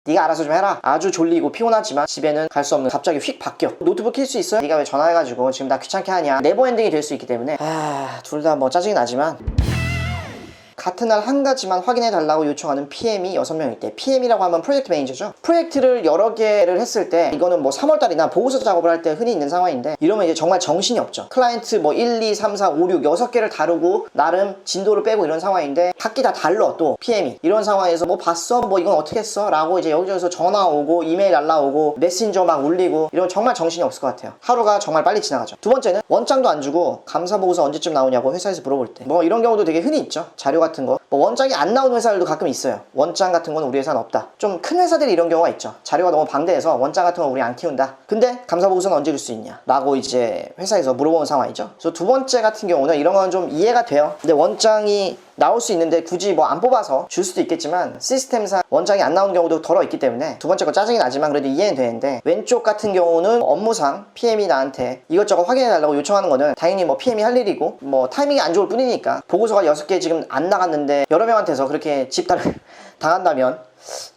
네가 알아서 좀 해라. 아주 졸리고 피곤하지만 집에는 갈 수 없는, 갑자기 휙 바뀌어. 노트북 킬 수 있어요? 네가 왜 전화해가지고 지금 나 귀찮게 하냐. 네버엔딩이 될 수 있기 때문에 둘 다 뭐 짜증이 나지만, 같은 날 한 가지만 확인해 달라고 요청하는 PM이 6명 있대. PM이라고 하면 프로젝트 매니저죠. 프로젝트를 여러 개를 했을 때, 이거는 뭐 3월달이나 보고서 작업을 할 때 흔히 있는 상황인데, 이러면 이제 정말 정신이 없죠. 클라이언트 뭐 1, 2, 3, 4, 5, 6 6개를 다루고 나름 진도를 빼고 이런 상황인데, 각기 다 달라 또 PM이. 이런 상황에서 뭐 봤어? 뭐 이건 어떻게 했어? 라고 이제 여기저기서 전화 오고 이메일 날라오고 메신저 막 울리고, 이러면 정말 정신이 없을 것 같아요. 하루가 정말 빨리 지나가죠. 두 번째는 원장도 안 주고 감사 보고서 언제쯤 나오냐고 회사에서 물어볼 때, 뭐 이런 경우도 되게 흔히 있죠. 자료 같은 거 뭐 원장이 안 나오는 회사들도 가끔 있어요. 원장 같은 건 우리 회사는 없다. 좀 큰 회사들이 이런 경우가 있죠. 자료가 너무 방대해서 원장 같은 건 우리 안 키운다. 근데 감사 보고서는 언제 줄 수 있냐 라고 이제 회사에서 물어보는 상황이죠. 그래서 두 번째 같은 경우는 이런 건 좀 이해가 돼요. 근데 원장이 나올 수 있는데 굳이 뭐 안 뽑아서 줄 수도 있겠지만, 시스템상 원장이 안 나오는 경우도 덜어 있기 때문에 두 번째 거 짜증이 나지만 그래도 이해는 되는데, 왼쪽 같은 경우는 업무상 PM이 나한테 이것저것 확인해 달라고 요청하는 거는 당연히 뭐 PM이 할 일이고, 뭐 타이밍이 안 좋을 뿐이니까. 보고서가 6개 지금 안 나갔는데 여러 명한테서 그렇게 집단을 당한다면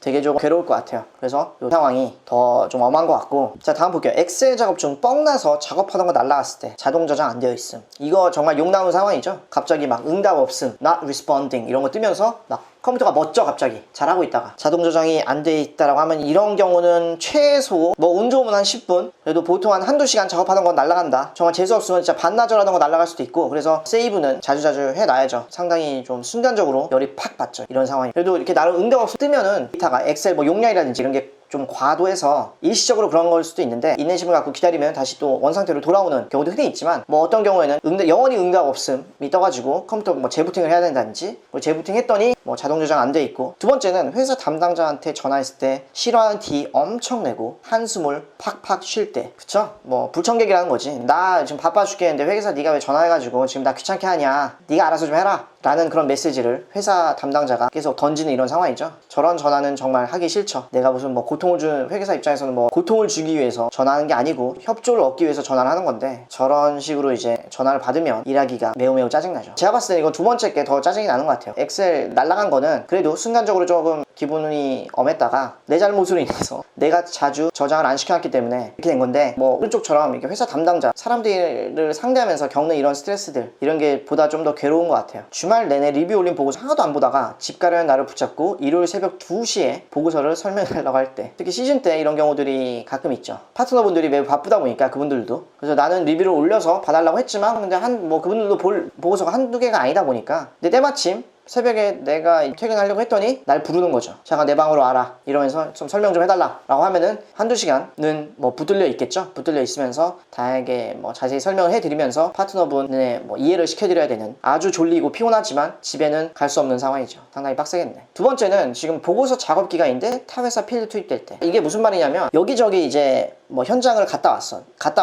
되게 좀 괴로울 것 같아요. 그래서 이 상황이 더 좀 엄한 것 같고. 자, 다음 볼게요. 엑셀 작업 중 뻥나서 작업하던 거 날라갔을 때 자동 저장 안 되어 있음. 이거 정말 욕 나오는 상황이죠. 갑자기 막 응답 없음, not responding 이런 거 뜨면서 막 컴퓨터가 멋져 갑자기 잘하고 있다가 자동 저장이 안 돼 있다라고 하면, 이런 경우는 최소 뭐 운 좋으면 한 10분, 그래도 보통 한 한두 시간 작업하던 건 날라간다. 정말 재수없으면 진짜 반나절 하던 거 날라갈 수도 있고. 그래서 세이브는 자주자주 해놔야죠. 상당히 좀 순간적으로 열이 팍 받죠, 이런 상황이. 그래도 이렇게 나름 응답 없이 뜨면은 데이터가 엑셀 뭐 용량이라든지 이런 게 좀 과도해서 일시적으로 그런 걸 수도 있는데, 인내심을 갖고 기다리면 다시 또 원상태로 돌아오는 경우도 흔히 있지만, 뭐 어떤 경우에는 영원히 응답 없음이 떠가지고 컴퓨터 뭐 재부팅을 해야 된다든지, 재부팅 했더니 뭐 자동 저장 안 돼 있고. 두 번째는 회사 담당자한테 전화했을 때 싫어하는 티 엄청 내고 한숨을 팍팍 쉴 때. 그쵸? 뭐 불청객이라는 거지. 나 지금 바빠 죽겠는데 회사 네가 왜 전화해가지고 지금 나 귀찮게 하냐, 네가 알아서 좀 해라 라는 그런 메시지를 회사 담당자가 계속 던지는 이런 상황이죠. 저런 전화는 정말 하기 싫죠. 내가 무슨 뭐 고통을 준, 회계사 입장에서는 뭐 고통을 주기 위해서 전화하는 게 아니고 협조를 얻기 위해서 전화를 하는 건데, 저런 식으로 이제 전화를 받으면 일하기가 매우 짜증나죠. 제가 봤을 때 이거 두 번째 게 더 짜증이 나는 것 같아요. 엑셀 날라간 거는 그래도 순간적으로 조금 기분이 엄했다가, 내 잘못으로 인해서 내가 자주 저장을 안 시켜놨기 때문에 이렇게 된 건데, 뭐 오른쪽처럼 이렇게 회사 담당자, 사람들을 상대하면서 겪는 이런 스트레스들, 이런 게 보다 좀 더 괴로운 것 같아요. 주말 내내 리뷰 올린 보고서 하나도 안 보다가 집 가려는 나를 붙잡고 일요일 새벽 2시에 보고서를 설명하려고 할 때, 특히 시즌 때 이런 경우들이 가끔 있죠. 파트너분들이 매우 바쁘다 보니까 그분들도. 그래서 나는 리뷰를 올려서 봐달라고 했지만, 근데 뭐 그분들도 볼 보고서가 한두 개가 아니다 보니까, 근데 때마침 새벽에 내가 퇴근하려고 했더니 날 부르는 거죠. 잠깐 내 방으로 와라 이러면서 좀 설명 좀 해달라 라고 하면은 한두 시간은 뭐 붙들려 있겠죠. 붙들려 있으면서 다양하게 뭐 자세히 설명을 해드리면서 파트너분의 뭐 이해를 시켜드려야 되는, 아주 졸리고 피곤하지만 집에는 갈 수 없는 상황이죠. 상당히 빡세겠네. 두 번째는 지금 보고서 작업 기간인데 타 회사 필드 투입될 때. 이게 무슨 말이냐면, 여기저기 이제 뭐 현장을 갔다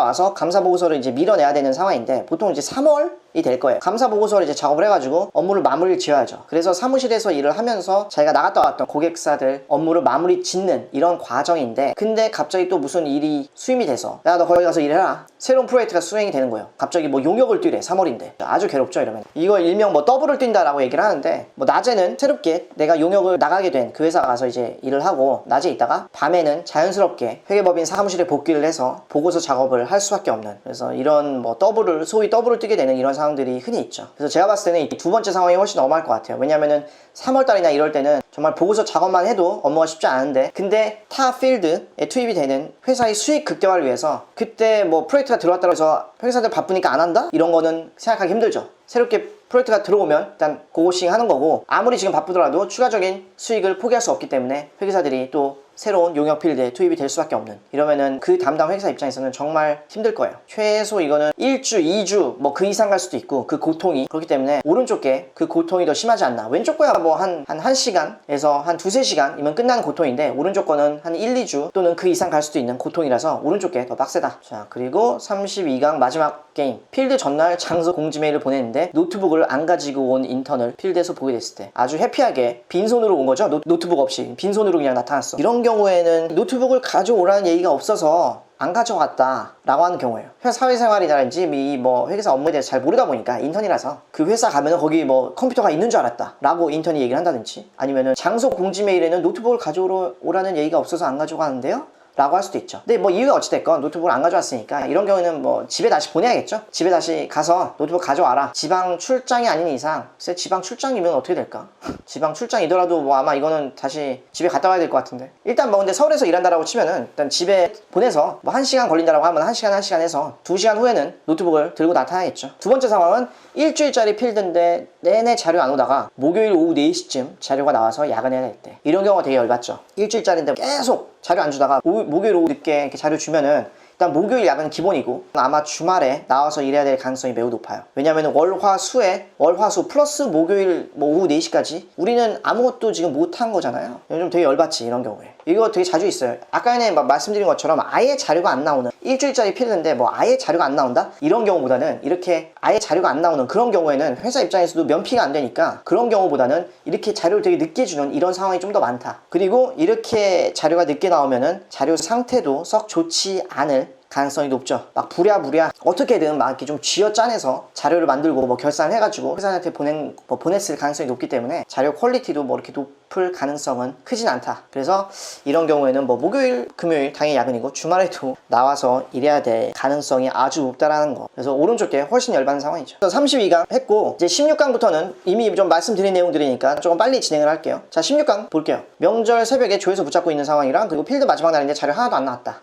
와서 감사 보고서를 이제 밀어내야 되는 상황인데, 보통 이제 3월이 될 거예요. 감사 보고서를 이제 작업을 해가지고 업무를 마무리를 지어야죠. 그래서 사무실에서 일을 하면서 자기가 나갔다 왔던 고객사들 업무를 마무리 짓는 이런 과정인데, 근데 갑자기 또 무슨 일이 수임이 돼서 야, 너 거기 가서 일해라, 새로운 프로젝트가 수행이 되는 거예요. 갑자기 뭐 용역을 뛰래, 3월인데. 아주 괴롭죠. 이러면 이걸 일명 뭐 더블을 뛴다라고 얘기를 하는데, 뭐 낮에는 새롭게 내가 용역을 나가게 된 그 회사 가서 이제 일을 하고, 낮에 있다가 밤에는 자연스럽게 회계법인 사무실에 복귀를 해서 보고서 작업을 할 수밖에 없는, 그래서 이런 뭐 소위 더블을 뛰게 되는 이런 상황들이 흔히 있죠. 그래서 제가 봤을 때는 이 두 번째 상황이 훨씬 엄할 것 같아요. 왜냐면은 3월달이나 이럴 때는 정말 보고서 작업만 해도 업무가 쉽지 않은데, 근데 타 필드에 투입이 되는 회사의 수익 극대화를 위해서, 그때 뭐 프로젝트가 들어왔다고 해서 회사들 바쁘니까 안 한다? 이런 거는 생각하기 힘들죠. 새롭게 프로젝트가 들어오면 일단 고고싱 하는 거고, 아무리 지금 바쁘더라도 추가적인 수익을 포기할 수 없기 때문에 회계사들이 또 새로운 용역 필드에 투입이 될 수밖에 없는, 이러면은 그 담당 회사 입장에서는 정말 힘들 거예요. 최소 이거는 1주, 2주 뭐 그 이상 갈 수도 있고, 그 고통이. 그렇기 때문에 오른쪽 게 그 고통이 더 심하지 않나. 왼쪽 거야 뭐 한 1시간에서 한 2-3시간이면 끝나는 고통인데, 오른쪽 거는 한 1-2주 또는 그 이상 갈 수도 있는 고통이라서 오른쪽 게 더 빡세다. 자, 그리고 32강 마지막 게임. 필드 전날 장소 공지 메일을 보냈는데 노트북을 안 가지고 온 인턴을 필드에서 보게 됐을 때 아주 해피하게 빈손으로 온 거죠. 노트북 없이 빈손으로 그냥 나타났어. 이런 경우에는 노트북을 가져오라는 얘기가 없어서 안 가져갔다 라고 하는 경우예요. 회사 사회생활이라든지 뭐 회사 업무에 대해서 잘 모르다 보니까 인턴이라서 그 회사 가면은 거기 뭐 컴퓨터가 있는 줄 알았다 라고 인턴이 얘기를 한다든지, 아니면은 장소 공지 메일에는 노트북을 가져오라는 얘기가 없어서 안 가져가는데요? 라고 할 수도 있죠. 근데 뭐 이유가 어찌됐건 노트북을 안 가져왔으니까 이런 경우는 뭐 집에 다시 보내야겠죠. 집에 다시 가서 노트북 가져와라. 지방 출장이 아닌 이상, 글쎄 지방 출장이면 어떻게 될까? 지방 출장이더라도 뭐 아마 이거는 다시 집에 갔다 와야 될 것 같은데, 일단 뭐 근데 서울에서 일한다라고 치면은 일단 집에 보내서 뭐 1시간 걸린다라고 하면 1시간 해서 2시간 후에는 노트북을 들고 나타나겠죠. 두 번째 상황은 일주일짜리 필드인데 내내 자료 안 오다가 목요일 오후 4시쯤 자료가 나와서 야근해야 될 때, 이런 경우가 되게 열받죠. 일주일짜리인데 계속 자료 안 주다가 목요일 오후 늦게 이렇게 자료 주면은 일단 목요일 야근은 기본이고 아마 주말에 나와서 일해야 될 가능성이 매우 높아요. 왜냐면 월화수 플러스 목요일 뭐 오후 4시까지 우리는 아무것도 지금 못한 거잖아요. 요즘 되게 열받지 이런 경우에. 이거 되게 자주 있어요. 아까 전에 말씀드린 것처럼 아예 자료가 안 나오는, 일주일짜리 필드인데 뭐 아예 자료가 안 나온다? 이런 경우보다는 이렇게 아예 자료가 안 나오는 그런 경우에는 회사 입장에서도 면피가 안 되니까 그런 경우보다는 이렇게 자료를 되게 늦게 주는 이런 상황이 좀 더 많다. 그리고 이렇게 자료가 늦게 나오면은 자료 상태도 썩 좋지 않을 가능성이 높죠. 막 부랴부랴 어떻게든 막 이렇게 좀 쥐어짜내서 자료를 만들고 뭐 결산을 해가지고 회사한테 보냈을 가능성이 높기 때문에 자료 퀄리티도 뭐 이렇게 높을 가능성은 크진 않다. 그래서 이런 경우에는 뭐 목요일, 금요일 당연히 야근이고 주말에도 나와서 일해야 될 가능성이 아주 높다라는 거. 그래서 오른쪽 게 훨씬 열받는 상황이죠. 32강 했고 이제 16강부터는 이미 좀 말씀드린 내용들이니까 조금 빨리 진행을 할게요. 자, 16강 볼게요. 명절 새벽에 조에서 붙잡고 있는 상황이랑, 그리고 필드 마지막 날인데 자료 하나도 안 나왔다.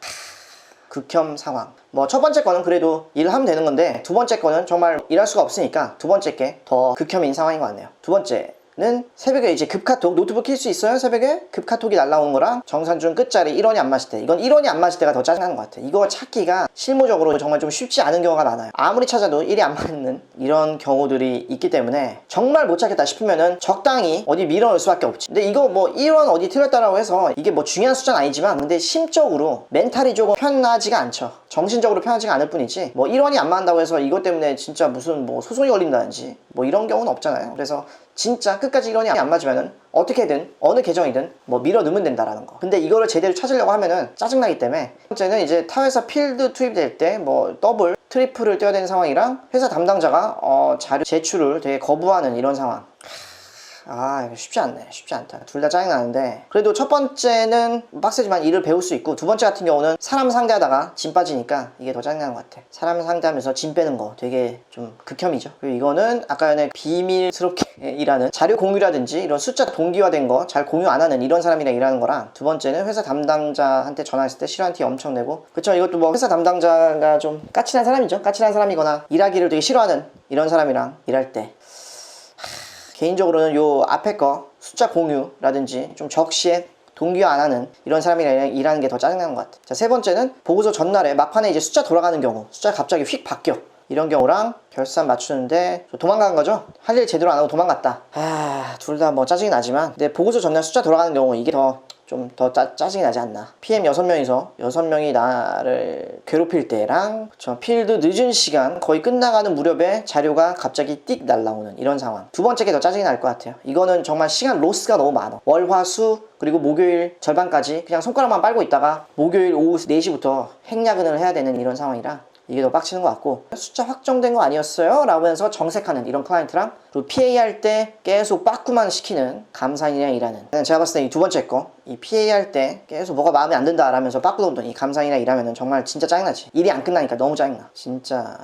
극혐 상황. 뭐 첫 번째 거는 그래도 일을 하면 되는 건데 두 번째 거는 정말 일할 수가 없으니까 두 번째 게 더 극혐인 상황인 것 같네요. 두 번째는 새벽에 이제 급카톡, 노트북 킬 수 있어요? 새벽에 급카톡이 날라오는 거랑 정산중 끝자리 1원이 안 맞을 때, 이건 1원이 안 맞을 때가 더 짜증나는 것 같아요. 이거 찾기가 실무적으로 정말 좀 쉽지 않은 경우가 많아요. 아무리 찾아도 1이 안 맞는 이런 경우들이 있기 때문에 정말 못 찾겠다 싶으면은 적당히 어디 밀어넣을 수밖에 없지. 근데 이거 뭐 1원 어디 틀렸다라고 해서 이게 뭐 중요한 숫자는 아니지만 근데 심적으로 멘탈이 조금 편하지가 않죠. 정신적으로 편하지가 않을 뿐이지 뭐 1원이 안 맞는다고 해서 이것 때문에 진짜 무슨 뭐 소송이 걸린다든지 뭐 이런 경우는 없잖아요. 그래서 진짜 끝까지 1원이 안 맞으면은 어떻게든 어느 계정이든 뭐 밀어 넣으면 된다라는 거. 근데 이거를 제대로 찾으려고 하면은 짜증나기 때문에, 첫 번째는 이제 타회사 필드 투입될 때 뭐 더블, 트리플을 떼야 되는 상황이랑 회사 담당자가 자료 제출을 되게 거부하는 이런 상황. 이거 쉽지 않네. 쉽지 않다. 둘 다 짜증나는데, 그래도 첫 번째는 빡세지만 일을 배울 수 있고, 두 번째 같은 경우는 사람 상대하다가 짐 빠지니까 이게 더 짜증나는 것 같아. 사람 상대하면서 짐 빼는 거 되게 좀 극혐이죠. 그리고 이거는 아까 전에 비밀스럽게 일하는, 자료 공유라든지 이런 숫자 동기화된 거 잘 공유 안 하는 이런 사람이랑 일하는 거랑, 두 번째는 회사 담당자한테 전화했을 때 싫어하는 티 엄청 내고, 그쵸, 이것도 뭐 회사 담당자가 좀 까칠한 사람이죠. 까칠한 사람이거나 일하기를 되게 싫어하는 이런 사람이랑 일할 때, 개인적으로는 요 앞에 거 숫자 공유라든지 좀 적시에 동기화 안 하는 이런 사람이랑 일하는 게 더 짜증나는 것 같아. 자, 세 번째는 보고서 전날에 막판에 이제 숫자 돌아가는 경우, 숫자가 갑자기 휙 바뀌어. 이런 경우랑 결산 맞추는데 도망간 거죠. 할 일 제대로 안 하고 도망갔다. 둘 다 뭐 짜증이 나지만, 근데 보고서 전날 숫자 돌아가는 경우 이게 좀 더 짜증이 나지 않나. PM 6명이서 6명이 나를 괴롭힐 때랑, 그쵸, 필드 늦은 시간 거의 끝나가는 무렵에 자료가 갑자기 띡 날라오는 이런 상황. 두 번째 게 더 짜증이 날 것 같아요. 이거는 정말 시간 로스가 너무 많아. 월, 화, 수 그리고 목요일 절반까지 그냥 손가락만 빨고 있다가 목요일 오후 4시부터 핵야근을 해야 되는 이런 상황이라 이게 더 빡치는 것 같고, 숫자 확정된 거 아니었어요? 라면서 정색하는 이런 클라이언트랑, 그리고 PA 할 때 계속 빠꾸만 시키는 감사인이랑 일하는, 제가 봤을 때 이 두 번째 거, 이 PA 할 때 계속 뭐가 마음에 안 든다 라면서 빠꾸 놓던 이 감사인이랑 일하면은 정말 진짜 짜증나지. 일이 안 끝나니까 너무 짜증나. 진짜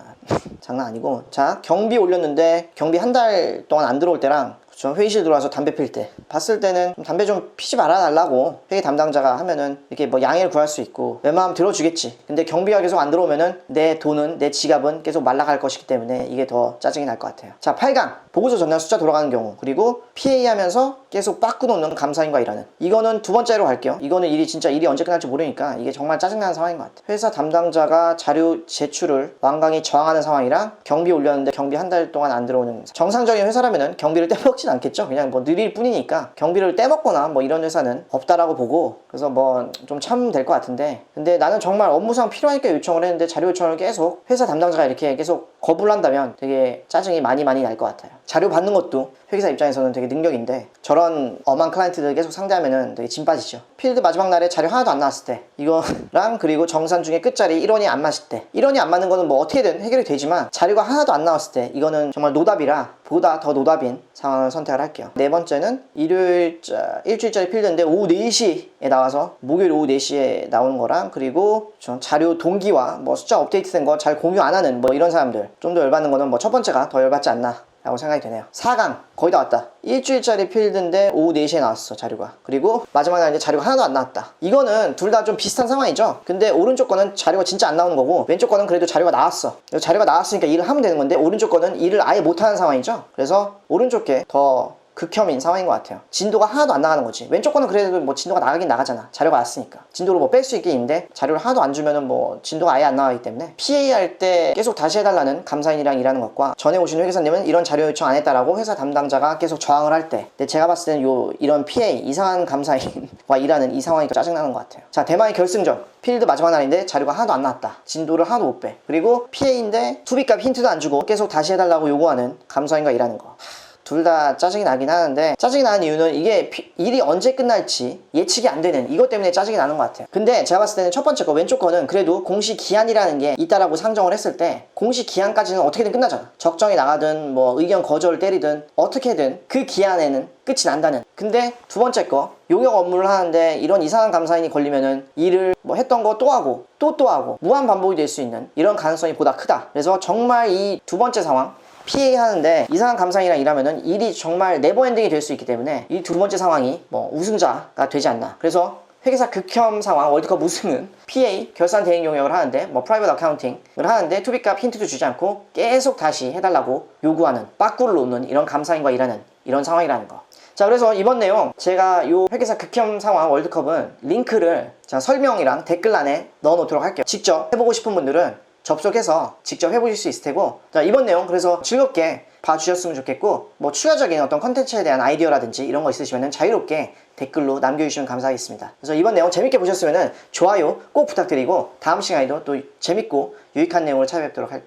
장난 아니고. 자, 경비 올렸는데 경비 한 달 동안 안 들어올 때랑, 회의실 들어와서 담배 필 때 봤을 때는 담배 좀 피지 말아달라고 회의 담당자가 하면은 이렇게 뭐 양해를 구할 수 있고 웬만하면 들어주겠지. 근데 경비가 계속 안 들어오면은 내 돈은, 내 지갑은 계속 말라갈 것이기 때문에 이게 더 짜증이 날 것 같아요. 자, 8강 보고서 전날 숫자 돌아가는 경우, 그리고 PA 하면서 계속 빠꾸 놓는 감사인과 일하는, 이거는 두 번째로 갈게요. 이거는 일이 언제 끝날지 모르니까 이게 정말 짜증나는 상황인 것 같아요. 회사 담당자가 자료 제출을 완강히 저항하는 상황이랑, 경비 올렸는데 경비 한 달 동안 안 들어오는. 정상적인 회사라면은 경비를 떼먹진 않겠죠. 그냥 뭐 느릴 뿐이니까 경비를 떼먹거나 뭐 이런 회사는 없다라고 보고, 그래서 뭐 좀 참으면 될 것 같은데, 근데 나는 정말 업무상 필요하니까 요청을 했는데 자료 요청을 계속 회사 담당자가 이렇게 계속 거부를 한다면 되게 짜증이 많이 날 것 같아요. 자료 받는 것도 회계사 입장에서는 되게 능력인데 저런 엄한 클라이언트들 계속 상대하면은 되게 진 빠지죠. 필드 마지막 날에 자료 하나도 안 나왔을 때 이거랑 그리고 정산 중에 끝자리 1원이 안 맞을 때 1원이 안 맞는 거는 뭐 어떻게든 해결이 되지만 자료가 하나도 안 나왔을 때 이거는 정말 노답이라 보다 더 노답인 상황을 선택을 할게요. 네 번째는 일주일짜리 필드인데 오후 4시에 나와서 목요일 오후 4시에 나오는 거랑 그리고 좀 자료 동기와 뭐 숫자 업데이트된 거 잘 공유 안 하는 뭐 이런 사람들 좀 더 열받는 거는 뭐 첫 번째가 더 열받지 않나 라고 생각이 되네요. 4강 거의 다 왔다. 일주일짜리 필드인데 오후 4시에 나왔어 자료가. 그리고 마지막 날 이제 자료가 하나도 안 나왔다. 이거는 둘 다 좀 비슷한 상황이죠. 근데 오른쪽 거는 자료가 진짜 안 나오는 거고 왼쪽 거는 그래도 자료가 나왔어. 자료가 나왔으니까 일을 하면 되는 건데 오른쪽 거는 일을 아예 못하는 상황이죠. 그래서 오른쪽 게 더 극혐인 상황인 것 같아요. 진도가 하나도 안 나가는 거지. 왼쪽 거는 그래도 뭐 진도가 나가긴 나가잖아. 자료가 왔으니까. 진도를 뭐 뺄 수 있긴 있는데 자료를 하나도 안 주면은 뭐 진도가 아예 안 나가기 때문에 PA 할 때 계속 다시 해달라는 감사인이랑 일하는 것과 전에 오신 회계사님은 이런 자료 요청 안 했다라고 회사 담당자가 계속 저항을 할 때 근데 제가 봤을 때는 이런 PA 이상한 감사인과 일하는 이 상황이 더 짜증나는 것 같아요. 자, 대망의 결승전. 필드 마지막 날인데 자료가 하나도 안 나왔다. 진도를 하나도 못 빼. 그리고 PA인데 투비값 힌트도 안 주고 계속 다시 해달라고 요구하는 감사인과 일하는 거. 둘 다 짜증이 나긴 하는데 짜증이 나는 이유는 이게 일이 언제 끝날지 예측이 안 되는 이것 때문에 짜증이 나는 것 같아요. 근데 제가 봤을 때는 첫 번째 거 왼쪽 거는 그래도 공시 기한이라는 게 있다라고 상정을 했을 때 공시 기한까지는 어떻게든 끝나잖아. 적정이 나가든 뭐 의견 거절을 때리든 어떻게든 그 기한에는 끝이 난다는. 근데 두 번째 거 용역 업무를 하는데 이런 이상한 감사인이 걸리면은 일을 뭐 했던 거 또 하고 또 하고 무한 반복이 될 수 있는 이런 가능성이 보다 크다. 그래서 정말 이 두 번째 상황 PA 하는데 이상한 감사인이랑 일하면은 일이 정말 네버엔딩이 될 수 있기 때문에 이 두 번째 상황이 뭐 우승자가 되지 않나. 그래서 회계사 극혐 상황 월드컵 우승은 PA 결산 대행 용역을 하는데 뭐 프라이빗 어카운팅을 하는데 투비값 힌트도 주지 않고 계속 다시 해달라고 요구하는 빠꾸를 놓는 이런 감사인과 일하는 이런 상황이라는 거. 자, 그래서 이번 내용 제가 요 회계사 극혐 상황 월드컵은 링크를 제가 설명이랑 댓글란에 넣어 놓도록 할게요. 직접 해보고 싶은 분들은 접속해서 직접 해보실 수 있을 테고. 자, 이번 내용 그래서 즐겁게 봐주셨으면 좋겠고 뭐 추가적인 어떤 컨텐츠에 대한 아이디어라든지 이런 거 있으시면 자유롭게 댓글로 남겨주시면 감사하겠습니다. 그래서 이번 내용 재밌게 보셨으면 좋아요 꼭 부탁드리고 다음 시간에도 또 재밌고 유익한 내용으로 찾아뵙도록 할게요.